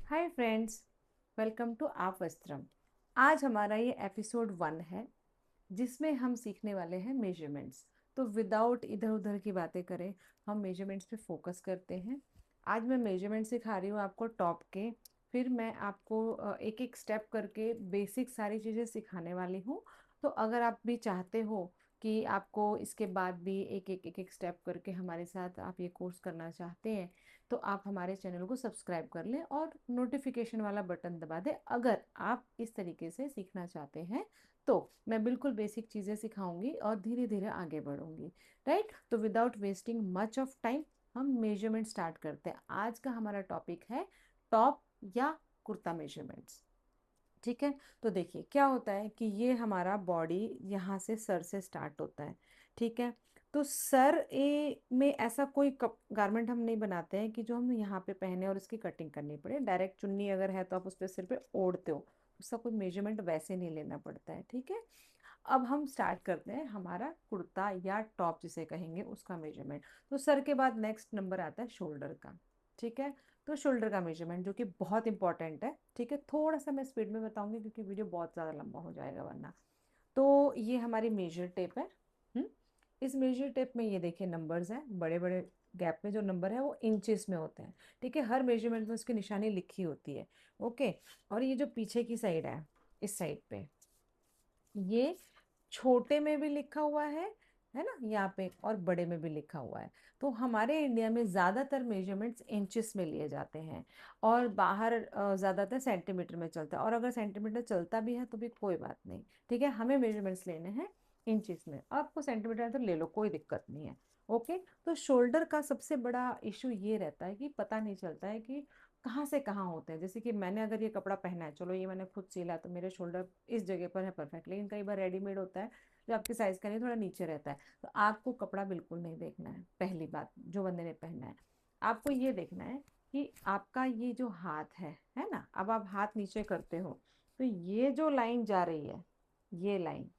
Hi friends, welcome to आप वस्त्रम। आज हमारा ये एपिसोड 1 है जिसमें हम सीखने वाले हैं मेजरमेंट्स। तो विदाउट इधर उधर की बातें करें, हम मेजरमेंट्स पे फोकस करते हैं। आज मैं मेजरमेंट सिखा रही हूँ आपको टॉप के। फिर मैं आपको एक एक स्टेप करके बेसिक सारी चीज़ें सिखाने वाली हूँ। तो अगर आप भी चाहते हो कि आपको इसके बाद भी एक एक स्टेप करके हमारे साथ आप ये कोर्स करना चाहते हैं, तो आप हमारे चैनल को सब्सक्राइब कर लें और नोटिफिकेशन वाला बटन दबा दें अगर आप इस तरीके से सीखना चाहते हैं। तो मैं बिल्कुल बेसिक चीज़ें सिखाऊंगी और धीरे धीरे आगे बढ़ूंगी। राइट, तो without wasting much of time हम मेजरमेंट स्टार्ट करते हैं। आज का हमारा टॉपिक है टॉप या कुर्ता मेजरमेंट्स। ठीक है, तो देखिए क्या होता है कि ये हमारा बॉडी यहाँ से सर से स्टार्ट होता है। ठीक है, तो सर ए में ऐसा कोई गारमेंट हम नहीं बनाते हैं कि जो हम यहाँ पे पहने और उसकी कटिंग करनी पड़े। डायरेक्ट चुन्नी अगर है तो आप उस पर सिर पे ओढ़ते हो, उसका कोई मेजरमेंट वैसे नहीं लेना पड़ता है। ठीक है, अब हम स्टार्ट करते हैं हमारा कुर्ता या टॉप जिसे कहेंगे उसका मेजरमेंट। तो सर के बाद नेक्स्ट नंबर आता है शोल्डर का। ठीक है, तो शोल्डर का मेजरमेंट जो कि बहुत इंपॉर्टेंट है। ठीक है, थोड़ा सा मैं स्पीड में बताऊंगी क्योंकि वीडियो बहुत ज़्यादा लंबा हो जाएगा वरना। तो ये हमारी मेजर टेप है। हम्म, इस मेजर टेप में ये देखिए नंबर्स हैं, बड़े बड़े गैप में जो नंबर है वो इंचेस में होते हैं। ठीक है, हर मेजरमेंट में उसकी निशानी लिखी होती है। ओके, और ये जो पीछे की साइड है, इस साइड पे ये छोटे में भी लिखा हुआ है ना यहाँ पे, और बड़े में भी लिखा हुआ है। तो हमारे इंडिया में ज़्यादातर मेजरमेंट्स इंचेस में लिए जाते हैं और बाहर ज़्यादातर सेंटीमीटर में चलता है। और अगर सेंटीमीटर चलता भी है तो भी कोई बात नहीं। ठीक है, हमें मेजरमेंट्स लेने हैं इंचेस में। आपको सेंटीमीटर तो ले लो, कोई दिक्कत नहीं है। ओके, तो शोल्डर का सबसे बड़ा इशू ये रहता है कि पता नहीं चलता है कि कहाँ से कहाँ होते हैं। जैसे कि मैंने अगर ये कपड़ा पहना है, चलो ये मैंने खुद सिला तो मेरे शोल्डर इस जगह पर है परफेक्ट, लेकिन कई बार रेडीमेड होता है जो आपके साइज का नहीं, थोड़ा नीचे रहता है। तो आपको कपड़ा बिल्कुल नहीं देखना है। पहली बात, जो बंदे ने पहनना है आपको ये देखना है कि आपका ये जो हाथ है ना, अब आप हाथ नीचे करते हो तो ये जो लाइन जा रही है, ये लाइन।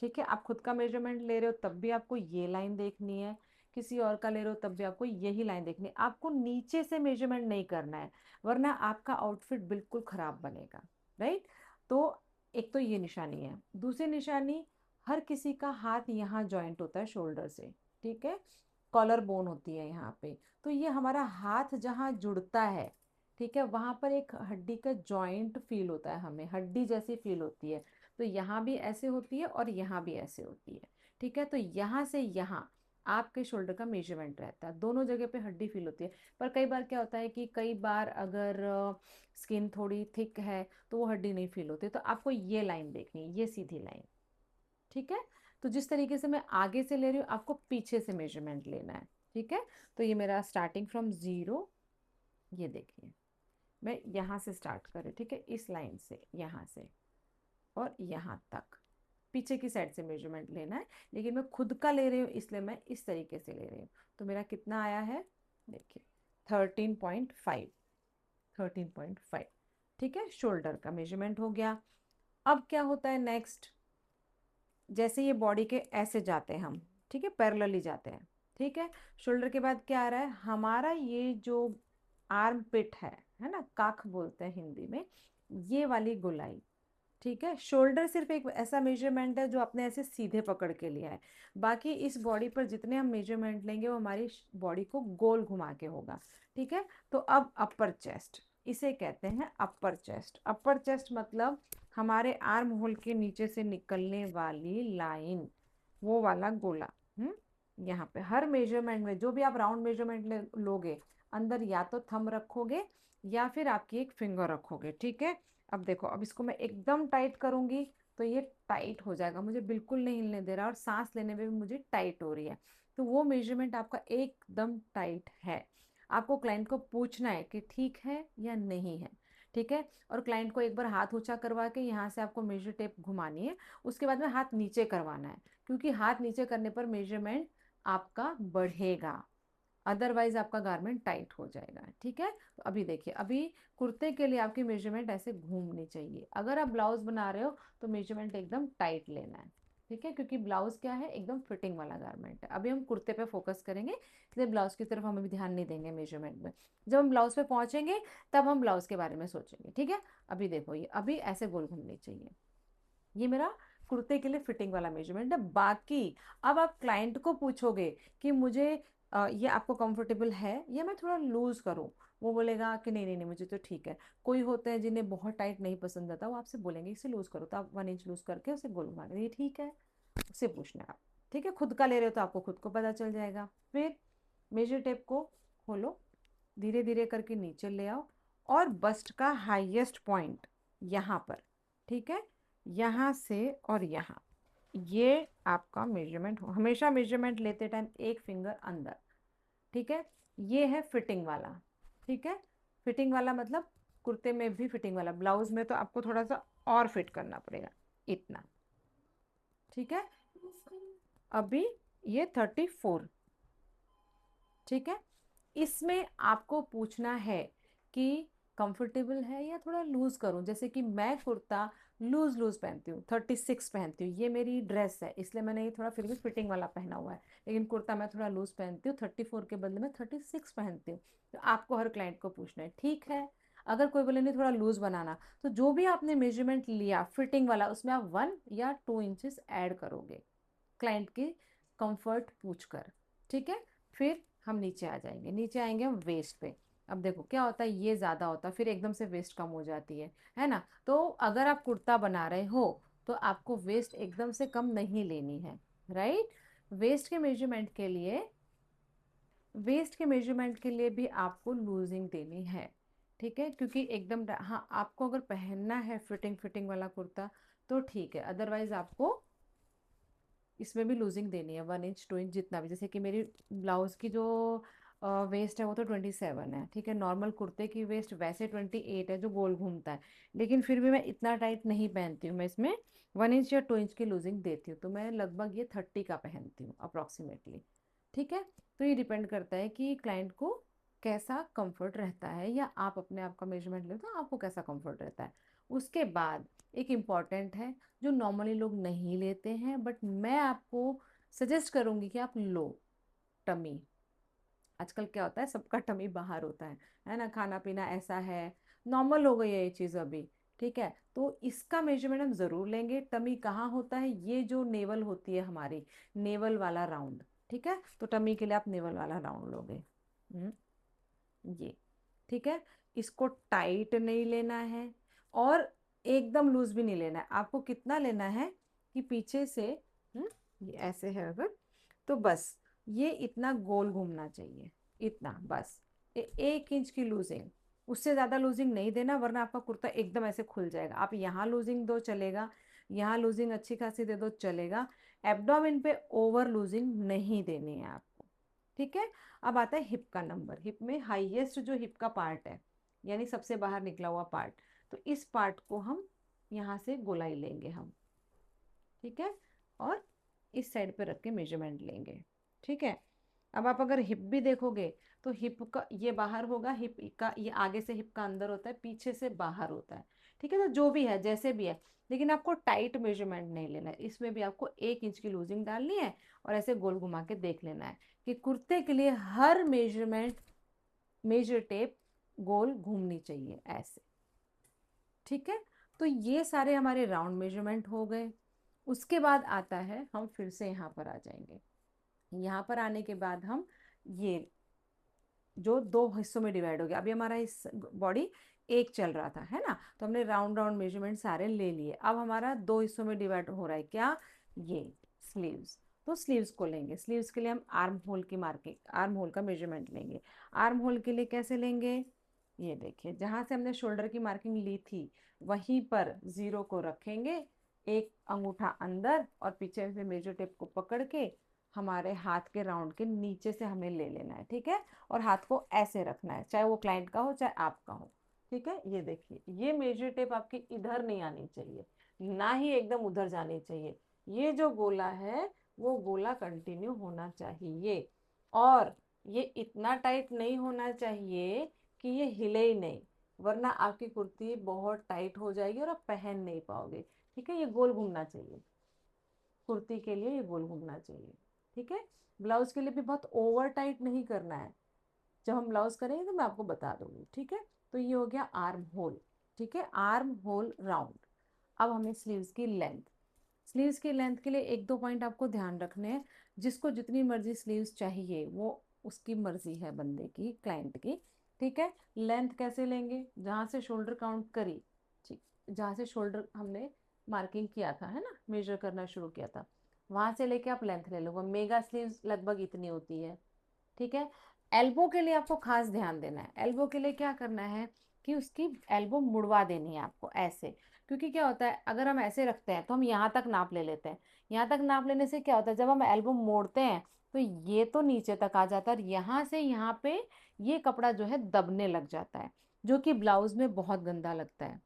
ठीक है, आप खुद का मेजरमेंट ले रहे हो तब भी आपको ये लाइन देखनी है, किसी और का ले रहे हो तब भी आपको यही लाइन देखनी है। आपको नीचे से मेजरमेंट नहीं करना है वरना आपका आउटफिट बिल्कुल खराब बनेगा। राइट, तो एक तो ये निशानी है। दूसरी निशानी, हर किसी का हाथ यहाँ जॉइंट होता है शोल्डर से। ठीक है, कॉलर बोन होती है यहाँ पे। तो ये हमारा हाथ जहाँ जुड़ता है, ठीक है, वहां पर एक हड्डी का जॉइंट फील होता है, हमें हड्डी जैसी फील होती है। तो यहाँ भी ऐसे होती है और यहाँ भी ऐसे होती है। ठीक है, तो यहाँ से यहाँ आपके शोल्डर का मेजरमेंट रहता है। दोनों जगह पे हड्डी फील होती है। पर कई बार क्या होता है कि कई बार अगर स्किन थोड़ी थिक है तो वो हड्डी नहीं फील होती, तो आपको ये लाइन देखनी है, ये सीधी लाइन। ठीक है, तो जिस तरीके से मैं आगे से ले रही हूँ आपको पीछे से मेजरमेंट लेना है। ठीक है, तो ये मेरा स्टार्टिंग फ्रॉम जीरो, ये देखिए मैं यहाँ से स्टार्ट कर रही हूँ। ठीक है, इस लाइन से यहाँ से और यहाँ तक पीछे की साइड से मेजरमेंट लेना है। लेकिन मैं खुद का ले रही हूँ इसलिए मैं इस तरीके से ले रही हूँ। तो मेरा कितना आया है, देखिए 13.5। 13.5। ठीक है, शोल्डर का मेजरमेंट हो गया। अब क्या होता है नेक्स्ट, जैसे ये बॉडी के ऐसे जाते हैं हम, ठीक है, पैरेलली जाते हैं। ठीक है, शोल्डर के बाद क्या आ रहा है, हमारा ये जो आर्म पिट है ना, काख बोलते हैं हिंदी में, ये वाली गोलाई। ठीक है, शोल्डर सिर्फ एक ऐसा मेजरमेंट है जो आपने ऐसे सीधे पकड़ के लिया है। बाकी इस बॉडी पर जितने हम मेजरमेंट लेंगे वो हमारी बॉडी को गोल घुमा के होगा। ठीक है, तो अब अपर चेस्ट, इसे कहते हैं अपर चेस्ट। अपर चेस्ट मतलब हमारे आर्म होल के नीचे से निकलने वाली लाइन, वो वाला गोला। यहाँ पे हर मेजरमेंट में जो भी आप राउंड मेजरमेंट लोगे, अंदर या तो थंब रखोगे या फिर आपकी एक फिंगर रखोगे। ठीक है, अब देखो, अब इसको मैं एकदम टाइट करूंगी तो ये टाइट हो जाएगा, मुझे बिल्कुल नहीं हिलने दे रहा और सांस लेने में भी मुझे टाइट हो रही है। तो वो मेजरमेंट आपका एकदम टाइट है। आपको क्लाइंट को पूछना है कि ठीक है या नहीं है। ठीक है, और क्लाइंट को एक बार हाथ ऊंचा करवा के यहाँ से आपको मेजर टेप घुमानी है। उसके बाद में हाथ नीचे करवाना है, क्योंकि हाथ नीचे करने पर मेजरमेंट आपका बढ़ेगा, अदरवाइज आपका गारमेंट टाइट हो जाएगा। ठीक है, तो अभी देखिए, अभी कुर्ते के लिए आपकी मेजरमेंट ऐसे घूमनी चाहिए। अगर आप ब्लाउज बना रहे हो तो मेजरमेंट एकदम टाइट लेना है। ठीक है, क्योंकि ब्लाउज क्या है, एकदम फिटिंग वाला गारमेंट है। अभी हम कुर्ते पे फोकस करेंगे, इसलिए ब्लाउज की तरफ हम अभी ध्यान नहीं देंगे मेजरमेंट में। जब हम ब्लाउज पे पहुंचेंगे तब हम ब्लाउज के बारे में सोचेंगे, ठीक है। अभी देखो, ये अभी ऐसे गोल घूमनी चाहिए। ये मेरा कुर्ते के लिए फिटिंग वाला मेजरमेंट है। बाकी अब आप क्लाइंट को पूछोगे कि मुझे ये आपको कंफर्टेबल है या मैं थोड़ा लूज करूं, वो बोलेगा कि नहीं नहीं नहीं मुझे तो ठीक है। कोई होते हैं जिन्हें बहुत टाइट नहीं पसंद आता, वो आपसे बोलेंगे इसे लूज करो, तो आप 1 इंच लूज करके उसे गोल घुमा के, ये ठीक है, उससे पूछना है आप। ठीक है, खुद का ले रहे हो तो आपको खुद को पता चल जाएगा। फिर मेजर टेप को खोलो, धीरे धीरे करके नीचे ले आओ, और बस्ट का हाईएस्ट पॉइंट यहाँ पर, ठीक है, यहाँ से और यहाँ, ये आपका मेजरमेंट हो। हमेशा मेजरमेंट लेते टाइम एक फिंगर अंदर, ठीक है। ये है फिटिंग वाला, ठीक है। फिटिंग वाला मतलब कुर्ते में भी फिटिंग वाला, ब्लाउज में तो आपको थोड़ा सा और फिट करना पड़ेगा, इतना, ठीक है। अभी ये 34, ठीक है। इसमें आपको पूछना है कि कंफर्टेबल है या थोड़ा लूज करूं। जैसे कि मैं कुर्ता लूज लूज पहनती हूँ, 36 पहनती हूँ, ये मेरी ड्रेस है इसलिए मैंने ये थोड़ा फिर भी फिटिंग वाला पहना हुआ है। लेकिन कुर्ता मैं थोड़ा लूज पहनती हूँ, 34 के बदले में 36 पहनती हूँ। तो आपको हर क्लाइंट को पूछना है, ठीक है। अगर कोई बोले नहीं थोड़ा लूज बनाना, तो जो भी आपने मेजरमेंट लिया फिटिंग वाला, उसमें आप 1 या 2 इंचेस ऐड करोगे, क्लाइंट की कंफर्ट पूछकर, ठीक है। फिर हम नीचे आ जाएंगे, नीचे आएंगे हम वेस्ट पे। अब देखो क्या होता है, ये ज्यादा होता है फिर एकदम से वेस्ट कम हो जाती है ना। तो अगर आप कुर्ता बना रहे हो तो आपको वेस्ट एकदम से कम नहीं लेनी है, राइट। वेस्ट के मेजरमेंट के लिए वेस्ट के मेजरमेंट के लिए भी आपको लूजिंग देनी है, ठीक है। क्योंकि एकदम हाँ, आपको अगर पहनना है फिटिंग फिटिंग वाला कुर्ता तो ठीक है, अदरवाइज आपको इसमें भी लूजिंग देनी है, 1 इंच 2 इंच जितना भी। जैसे कि मेरी ब्लाउज की जो वेस्ट है वो तो 27 है, ठीक है। नॉर्मल कुर्ते की वेस्ट वैसे 28 है जो गोल घूमता है, लेकिन फिर भी मैं इतना टाइट नहीं पहनती हूँ, मैं इसमें 1 इंच या 2 इंच की लूजिंग देती हूँ। तो मैं लगभग ये 30 का पहनती हूँ अप्रोक्सीमेटली, ठीक है। तो ये डिपेंड करता है कि क्लाइंट को कैसा कंफर्ट रहता है, या आप अपने आप का मेजरमेंट ले तो आपको कैसा कंफर्ट रहता है। उसके बाद एक इम्पॉर्टेंट है जो नॉर्मली लोग नहीं लेते हैं, बट मैं आपको सजेस्ट करूंगी कि आप लो, टमी। आजकल क्या होता है, सबका टमी बाहर होता है ना, खाना पीना ऐसा है, नॉर्मल हो गई है ये चीज़ अभी, ठीक है। तो इसका मेजरमेंट हम जरूर लेंगे। टमी कहाँ होता है, ये जो नेवल होती है हमारी, नेवल वाला राउंड, ठीक है। तो टमी के लिए आप नेवल वाला राउंड लोगे, ये, ठीक है। इसको टाइट नहीं लेना है और एकदम लूज भी नहीं लेना है। आपको कितना लेना है कि पीछे से, ये ऐसे है अगर, तो बस ये इतना गोल घूमना चाहिए, इतना बस। 1 इंच की लूजिंग, उससे ज्यादा लूजिंग नहीं देना, वरना आपका कुर्ता एकदम ऐसे खुल जाएगा। आप यहाँ लूजिंग दो चलेगा, यहाँ लूजिंग अच्छी खासी दे दो चलेगा, एब्डोमेन पे ओवर लूजिंग नहीं देनी है आपको, ठीक है। अब आता है हिप का नंबर। हिप में हाईएस्ट जो हिप का पार्ट है, यानी सबसे बाहर निकला हुआ पार्ट, तो इस पार्ट को हम यहाँ से गोलाई लेंगे हम, ठीक है। और इस साइड पे रख के मेजरमेंट लेंगे, ठीक है। अब आप अगर हिप भी देखोगे तो हिप का ये बाहर होगा, हिप का ये आगे से हिप का अंदर होता है, पीछे से बाहर होता है, ठीक है। तो जो भी है जैसे भी है, लेकिन आपको टाइट मेजरमेंट नहीं लेना है। इसमें भी आपको 1 इंच की लूजिंग डालनी है और ऐसे गोल घुमा के देख लेना है कि कुर्ते के लिए हर मेजरमेंट, मेजर टेप गोल घूमनी चाहिए ऐसे, ठीक है। तो ये सारे हमारे राउंड मेजरमेंट हो गए। उसके बाद आता है, हम फिर से यहाँ पर आ जाएंगे। यहाँ पर आने के बाद हम ये जो दो हिस्सों में डिवाइड हो गया, अभी हमारा इस बॉडी एक चल रहा था, है ना। तो हमने राउंड राउंड मेजरमेंट सारे ले लिए। अब हमारा दो हिस्सों में डिवाइड हो रहा है, क्या, ये स्लीव्स। तो स्लीव्स को लेंगे। स्लीव्स के लिए हम आर्म होल की मार्किंग, आर्म होल का मेजरमेंट लेंगे। आर्म होल के लिए कैसे लेंगे, ये देखिए, जहां से हमने शोल्डर की मार्किंग ली थी वहीं पर जीरो को रखेंगे, एक अंगूठा अंदर, और पीछे से मेजर टेप को पकड़ के हमारे हाथ के राउंड के नीचे से हमें ले लेना है, ठीक है। और हाथ को ऐसे रखना है, चाहे वो क्लाइंट का हो चाहे आपका हो, ठीक है। ये देखिए, ये मेजर टेप आपकी इधर नहीं आनी चाहिए, ना ही एकदम उधर जानी चाहिए। ये जो गोला है वो गोला कंटिन्यू होना चाहिए, और ये इतना टाइट नहीं होना चाहिए कि ये हिले ही नहीं, वरना आपकी कुर्ती बहुत टाइट हो जाएगी और आप पहन नहीं पाओगे, ठीक है। ये गोल घूमना चाहिए, कुर्ती के लिए ये गोल घूमना चाहिए। ठीक है, ब्लाउज के लिए भी बहुत ओवर टाइट नहीं करना है, जब हम ब्लाउज करेंगे तो मैं आपको बता दूंगी। ठीक है, तो ये हो गया आर्म होल। ठीक है, आर्म होल राउंड। अब हमें स्लीव्स की लेंथ, स्लीव्स की लेंथ के लिए एक दो पॉइंट आपको ध्यान रखने हैं। जिसको जितनी मर्जी स्लीव्स चाहिए वो उसकी मर्जी है, बंदे की, क्लाइंट की। ठीक है, लेंथ कैसे लेंगे, जहाँ से शोल्डर काउंट करी, ठीक, जहाँ से शोल्डर हमने मार्किंग किया था, है ना, मेजर करना शुरू किया था, वहां से लेके आप लेंथ ले लो। वो मेगा स्लीव्स लगभग इतनी होती है। ठीक है, एल्बो के लिए आपको खास ध्यान देना है। एल्बो के लिए क्या करना है कि उसकी एल्बो मुड़वा देनी है आपको ऐसे। क्योंकि क्या होता है, अगर हम ऐसे रखते हैं तो हम यहाँ तक नाप ले लेते हैं। यहाँ तक नाप लेने से क्या होता है, जब हम एल्बो मोड़ते हैं तो ये तो नीचे तक आ जाता है, और यहाँ से यहाँ पे ये कपड़ा जो है दबने लग जाता है, जो कि ब्लाउज में बहुत गंदा लगता है।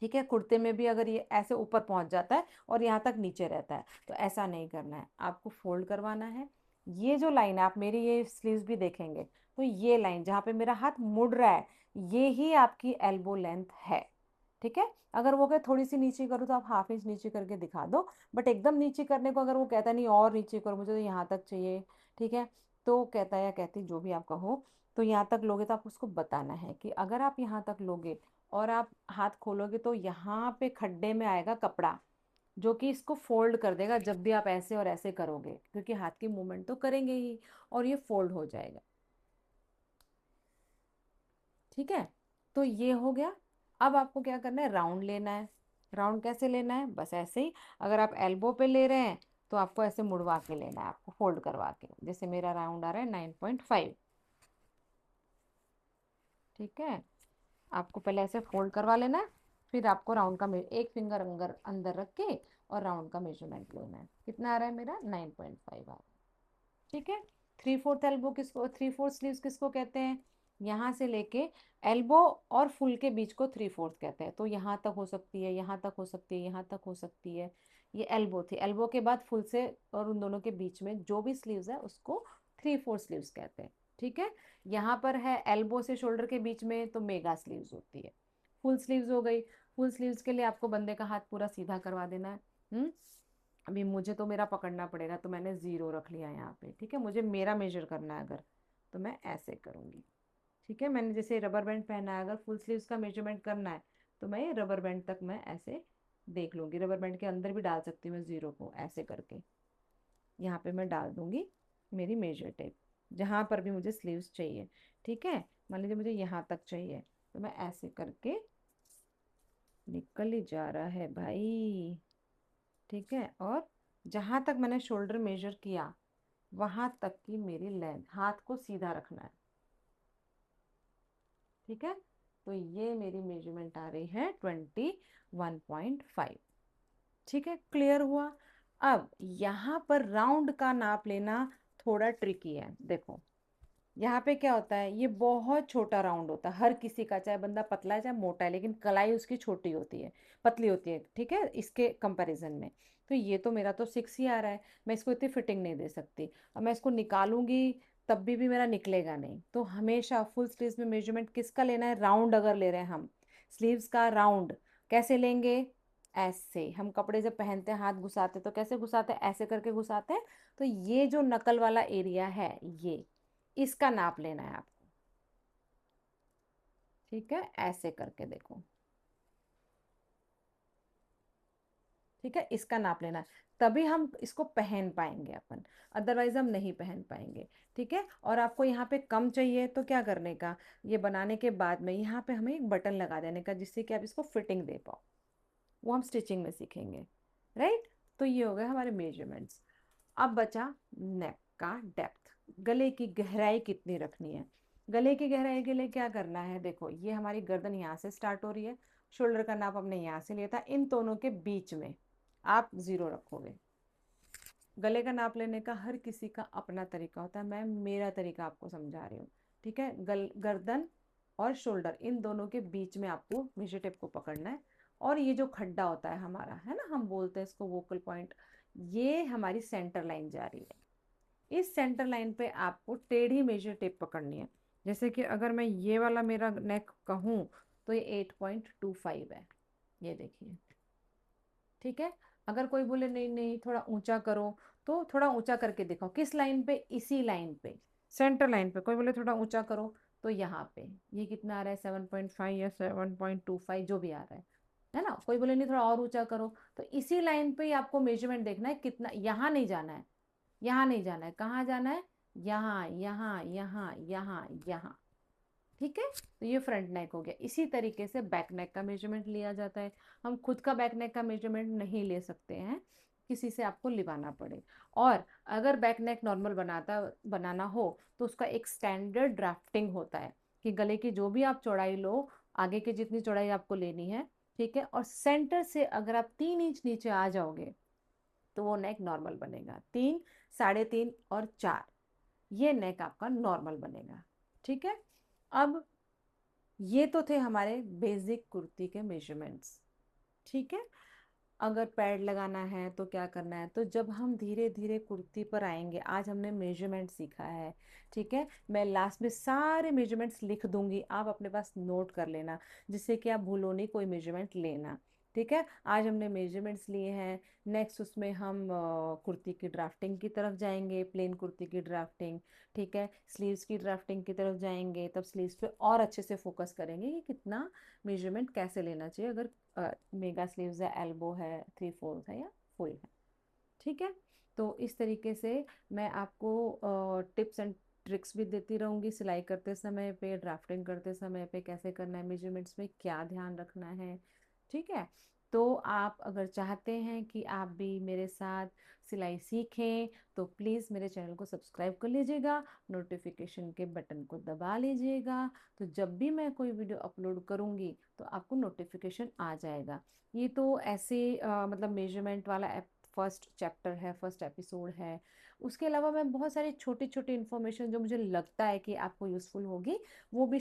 ठीक है, कुर्ते में भी अगर ये ऐसे ऊपर पहुंच जाता है और यहाँ तक नीचे रहता है, तो ऐसा नहीं करना है, आपको फोल्ड करवाना है। ये जो लाइन है, आप मेरी ये स्लीव्स भी देखेंगे तो ये लाइन जहाँ पे मेरा हाथ मुड़ रहा है, ये ही आपकी एल्बो लेंथ है। ठीक है, अगर वो कहे थोड़ी सी नीचे करो तो आप हाफ इंच नीचे करके दिखा दो, बट एकदम नीचे करने को अगर वो कहता नहीं और नीचे करो, मुझे तो यहाँ तक चाहिए, ठीक है, तो कहता है या कहती, जो भी आपका हो, तो यहाँ तक लोगे तो आप उसको बताना है कि अगर आप यहाँ तक लोगे और आप हाथ खोलोगे तो यहाँ पे खड्डे में आएगा कपड़ा, जो कि इसको फोल्ड कर देगा जब भी आप ऐसे और ऐसे करोगे, क्योंकि हाथ की मूवमेंट तो करेंगे ही, और ये फोल्ड हो जाएगा। ठीक है, तो ये हो गया। अब आपको क्या करना है, राउंड लेना है। राउंड कैसे लेना है, बस ऐसे ही। अगर आप एल्बो पे ले रहे हैं तो आपको ऐसे मुड़वा के लेना है, आपको फोल्ड करवा के, जैसे मेरा राउंड आ रहा है 9.5। ठीक है, आपको पहले ऐसे फोल्ड करवा लेना है, फिर आपको राउंड का एक फिंगर अंदर अंदर रख के और राउंड का मेजरमेंट लेना है। कितना आ रहा है मेरा, 9.5 आ रहा है। ठीक है, थ्री फोर्थ एल्बो किसको, थ्री फोर्थ स्लीव्स किसको कहते हैं, यहाँ से लेके एल्बो और फुल के बीच को थ्री फोर्थ कहते हैं। तो यहाँ तक हो सकती है, यहाँ तक हो सकती है, यहाँ तक हो सकती है। ये एल्बो थी, एल्बो के बाद फुल से और उन दोनों के बीच में जो भी स्लीव्स है उसको थ्री फोर्थ स्लीव्स कहते हैं। ठीक है, यहाँ पर है एल्बो से शोल्डर के बीच में तो मेगा स्लीव्स होती है। फुल स्लीव्स हो गई, फुल स्लीव्स के लिए आपको बंदे का हाथ पूरा सीधा करवा देना है। अभी मुझे तो मेरा पकड़ना पड़ेगा, तो मैंने जीरो रख लिया यहाँ पे। ठीक है, मुझे मेरा मेजर करना है अगर, तो मैं ऐसे करूँगी। ठीक है, मैंने जैसे रबर बैंड पहना है, अगर फुल स्लीव्स का मेजरमेंट करना है तो मैं ये रबर बैंड तक मैं ऐसे देख लूँगी। रबर बैंड के अंदर भी डाल सकती हूँ मैं जीरो को, ऐसे करके यहाँ पे मैं डाल दूंगी मेरी मेजर टेप, जहाँ पर भी मुझे स्लीव्स चाहिए। ठीक है, मान लीजिए मुझे यहाँ तक चाहिए, तो मैं ऐसे करके, निकल ही जा रहा है भाई। ठीक है, और जहां तक मैंने शोल्डर मेजर किया वहां तक की मेरी लेंथ, हाथ को सीधा रखना है। ठीक है, तो ये मेरी मेजरमेंट आ रही है 21.5। ठीक है, क्लियर हुआ। अब यहाँ पर राउंड का नाप लेना थोड़ा ट्रिकी है। देखो, यहाँ पे क्या होता है, ये बहुत छोटा राउंड होता है हर किसी का, चाहे बंदा पतला है चाहे मोटा है, लेकिन कलाई उसकी छोटी होती है, पतली होती है। ठीक है, इसके कंपैरिजन में तो ये तो मेरा तो 6 ही आ रहा है, मैं इसको इतनी फिटिंग नहीं दे सकती। और मैं इसको निकालूंगी तब भी मेरा निकलेगा नहीं। तो हमेशा फुल स्लीव्स में मेजरमेंट किसका लेना है, राउंड अगर ले रहे हैं हम, स्लीव्स का राउंड कैसे लेंगे, ऐसे। हम कपड़े जब पहनते हैं हाथ घुसाते तो कैसे घुसाते हैं, ऐसे करके घुसाते हैं। तो ये जो नकल वाला एरिया है, ये इसका नाप लेना है आपको। ठीक है, ऐसे करके देखो। ठीक है, इसका नाप लेना है, तभी हम इसको पहन पाएंगे अपन, अदरवाइज हम नहीं पहन पाएंगे। ठीक है, और आपको यहाँ पे कम चाहिए तो क्या करने का, ये बनाने के बाद में यहाँ पे हमें एक बटन लगा देने का, जिससे कि आप इसको फिटिंग दे पाओ। वो हम स्टिचिंग में सीखेंगे। राइट, तो ये हो गए हमारे मेजरमेंट्स। अब बचा नेक का डेप्थ, गले की गहराई कितनी रखनी है। गले की गहराई के लिए क्या करना है, देखो ये हमारी गर्दन यहाँ से स्टार्ट हो रही है, शोल्डर का नाप हमने यहाँ से लिया था, इन दोनों के बीच में आप जीरो रखोगे। गले का नाप लेने का हर किसी का अपना तरीका होता है, मैं मेरा तरीका आपको समझा रही हूँ। ठीक है, गर्दन और शोल्डर इन दोनों के बीच में आपको मेजर टेप को पकड़ना है। और ये जो खड्डा होता है हमारा, है ना, हम बोलते हैं इसको वोकल पॉइंट, ये हमारी सेंटर लाइन जा रही है। इस सेंटर लाइन पे आपको टेढ़ी मेजर टेप पकड़नी है। जैसे कि अगर मैं ये वाला मेरा नेक कहूँ तो ये 8.25 है, ये देखिए। ठीक है, अगर कोई बोले नहीं नहीं थोड़ा ऊंचा करो, तो थोड़ा ऊंचा करके दिखाओ। किस लाइन पे? इसी लाइन पे, सेंटर लाइन पे। कोई बोले थोड़ा ऊंचा करो, तो यहाँ पे ये कितना आ रहा है, 7.5 या 7.25 जो भी आ रहा है ना। कोई बोले नहीं थोड़ा और ऊंचा करो, तो इसी लाइन पे ही आपको मेजरमेंट देखना है कितना। यहाँ नहीं जाना है, यहाँ नहीं जाना है, कहाँ जाना है? यहाँ यहाँ यहाँ यहाँ यहाँ। ठीक है, तो ये फ्रंट नेक हो गया। इसी तरीके से बैक नेक का मेजरमेंट लिया जाता है। हम खुद का बैक नेक का मेजरमेंट नहीं ले सकते हैं, किसी से आपको लिवाना पड़े। और अगर बैक नेक नॉर्मल बनाना हो, तो उसका एक स्टैंडर्ड ड्राफ्टिंग होता है कि गले की जो भी आप चौड़ाई लो, आगे की जितनी चौड़ाई आपको लेनी है, ठीक है, और सेंटर से अगर आप 3 इंच नीचे आ जाओगे, तो वो नेक नॉर्मल बनेगा। 3, 3.5 और 4, ये नेक आपका नॉर्मल बनेगा। ठीक है। अब ये तो थे हमारे बेसिक कुर्ती के मेजरमेंट्स। ठीक है। अगर पैड लगाना है तो क्या करना है, तो जब हम धीरे धीरे कुर्ती पर आएंगे, आज हमने मेजरमेंट सीखा है। ठीक है, मैं लास्ट में सारे मेजरमेंट्स लिख दूंगी, आप अपने पास नोट कर लेना, जिससे कि आप भूलो नहीं कोई मेजरमेंट लेना। ठीक है, आज हमने मेजरमेंट्स लिए हैं। नेक्स्ट उसमें हम कुर्ती की ड्राफ्टिंग की तरफ जाएंगे, प्लेन कुर्ती की ड्राफ्टिंग। ठीक है, स्लीव्स की ड्राफ्टिंग की तरफ जाएंगे, तब स्लीव्स पे और अच्छे से फोकस करेंगे कि कितना मेजरमेंट कैसे लेना चाहिए, अगर मेगा स्लीव्स है, एल्बो है, 3/4 है या फुल है। ठीक है, तो इस तरीके से मैं आपको टिप्स एंड ट्रिक्स भी देती रहूंगी, सिलाई करते समय पे, ड्राफ्टिंग करते समय पे कैसे करना है, मेजरमेंट्स में क्या ध्यान रखना है। ठीक है, तो आप अगर चाहते हैं कि आप भी मेरे साथ सिलाई सीखें, तो प्लीज़ मेरे चैनल को सब्सक्राइब कर लीजिएगा, नोटिफिकेशन के बटन को दबा लीजिएगा, तो जब भी मैं कोई वीडियो अपलोड करूंगी तो आपको नोटिफिकेशन आ जाएगा। ये तो ऐसे मतलब मेजरमेंट वाला फर्स्ट चैप्टर है, फर्स्ट एपिसोड है। उसके अलावा मैं बहुत सारी छोटी छोटी इन्फॉर्मेशन जो मुझे लगता है कि आपको यूज़फुल होगी, वो भी